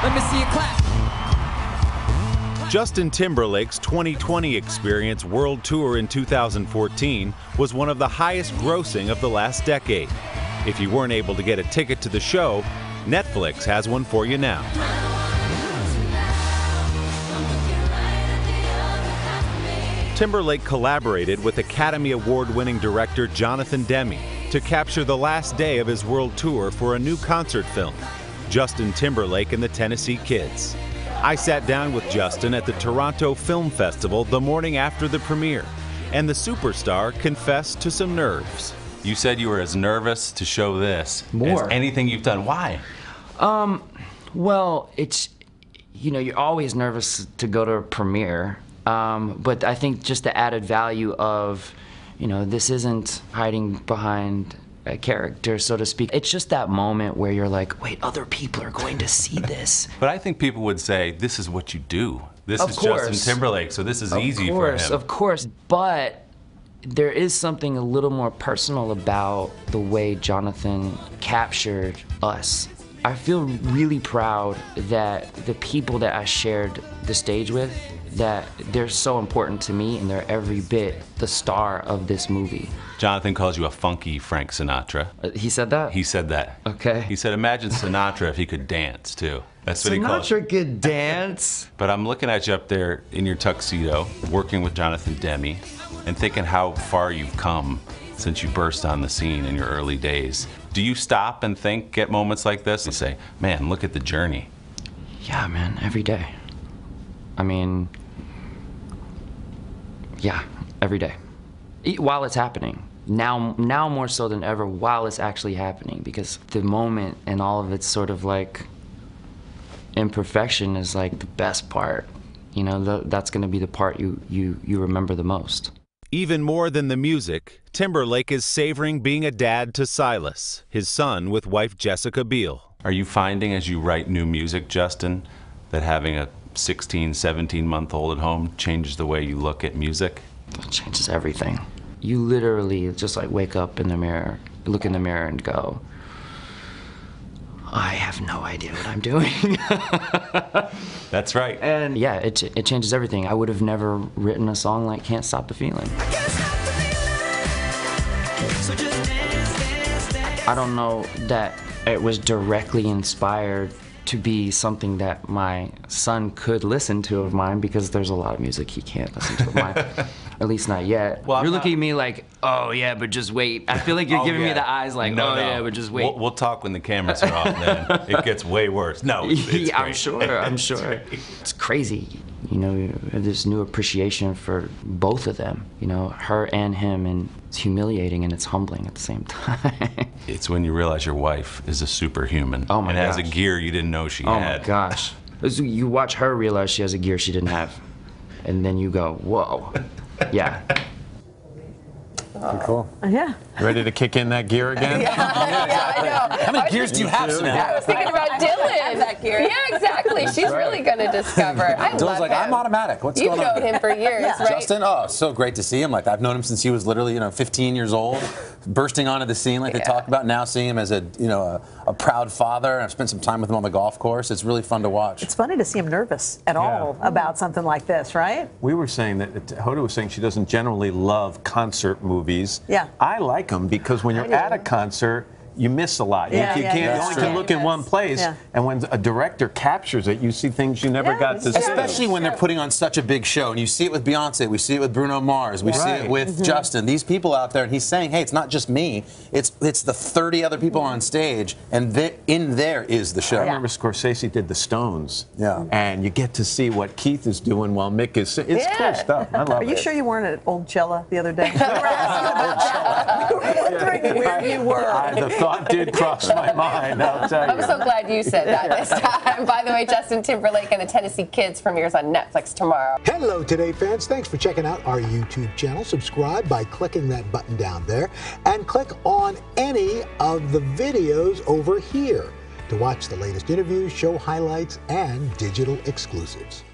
Let me see you clap. Justin Timberlake's 2020 Experience World Tour in 2014 was one of the highest grossing of the last decade. If you weren't able to get a ticket to the show, Netflix has one for you now. Timberlake collaborated with Academy Award-winning director Jonathan Demme to capture the last day of his world tour for a new concert film, Justin Timberlake and the Tennessee Kids. I sat down with Justin at the Toronto Film Festival the morning after the premiere, and the superstar confessed to some nerves. You said you were as nervous to show this More. as anything you've done. Why? Well, it's, you know, you're always nervous to go to a premiere, but I think just the added value of, you know, this isn't hiding behind a character, so to speak. It's just that moment where you're like, wait, other people are going to see this. But I think people would say, this is what you do. This is Justin Timberlake, so this is easy for him. Of course, but there is something a little more personal about the way Jonathan captured us. I feel really proud that the people that I shared the stage with, that they're so important to me and they're every bit the star of this movie. Jonathan calls you a funky Frank Sinatra. He said that? He said that. Okay. He said, imagine Sinatra if he could dance, too. That's what he calls Sinatra could dance? But I'm looking at you up there in your tuxedo, working with Jonathan Demme, and thinking how far you've come since you burst on the scene in your early days. Do you stop and think at moments like this and say, man, look at the journey? Yeah, man, every day. I mean, yeah, every day. While it's happening. Now more so than ever, while it's actually happening, because the moment and all of its sort of like imperfection is like the best part. You know, that's gonna be the part you remember the most. Even more than the music, Timberlake is savoring being a dad to Silas, his son with wife Jessica Biel. Are you finding as you write new music, Justin, that having a 16, 17-month-old at home changes the way you look at music? It changes everything. You literally just like wake up in the mirror, look in the mirror and go, I have no idea what I'm doing. That's right. And yeah, it changes everything. I would have never written a song like Can't Stop the Feeling. I don't know that it was directly inspired to be something that my son could listen to of mine, because there's a lot of music he can't listen to of mine. At least not yet. Well, you're looking at me like, oh yeah, but just wait. I feel like you're giving me the eyes like, no, yeah, but just wait. We'll talk when the cameras are off then. It gets way worse. No, it's yeah, I'm sure. It's crazy. You know, this new appreciation for both of them, you know, her and him, and it's humiliating and it's humbling at the same time. It's when you realize your wife is a superhuman. Oh my and gosh. has a gear you didn't know she had. Oh my gosh. You watch her realize she has a gear she didn't have, and then you go, whoa. Yeah. Pretty cool. Yeah. You ready to kick in that gear again? Yeah, I know. How many gears do you have, Samantha? I was thinking about Dylan. That gear. Yeah, exactly. She's really going to discover. I Dylan's love like, him. I'm automatic. What's You've going on? known him for years, right? Justin, oh, so great to see him. Like, I've known him since he was literally, 15 years old, bursting onto the scene like they talk about. Now seeing him as a proud father, and I've spent some time with him on the golf course. It's really fun to watch. It's funny to see him nervous at all about something like this, right? We were saying that Hoda was saying she doesn't generally love concert movies. Yeah. I like them because when you're at a concert, you miss a lot. Yeah, you only can look in one place, and when a director captures it, you see things you never got to see. Especially when they're putting on such a big show, and you see it with Beyonce, we see it with Bruno Mars, we see it with Justin. These people out there, and he's saying, hey, it's not just me, it's the 30 other people on stage, and in there is the show. I remember Scorsese did the Stones, and you get to see what Keith is doing while Mick is. It's cool stuff. I love it. Are you sure you weren't at Old Cella the other day? We were asking about that. We were wondering where you were. The thought did cross my mind, I'll tell you. I'm so glad you said that this time. By the way, Justin Timberlake and the Tennessee Kids premieres on Netflix tomorrow. Hello, Today fans. Thanks for checking out our YouTube channel. Subscribe by clicking that button down there and click on any of the videos over here to watch the latest interviews, show highlights, and digital exclusives.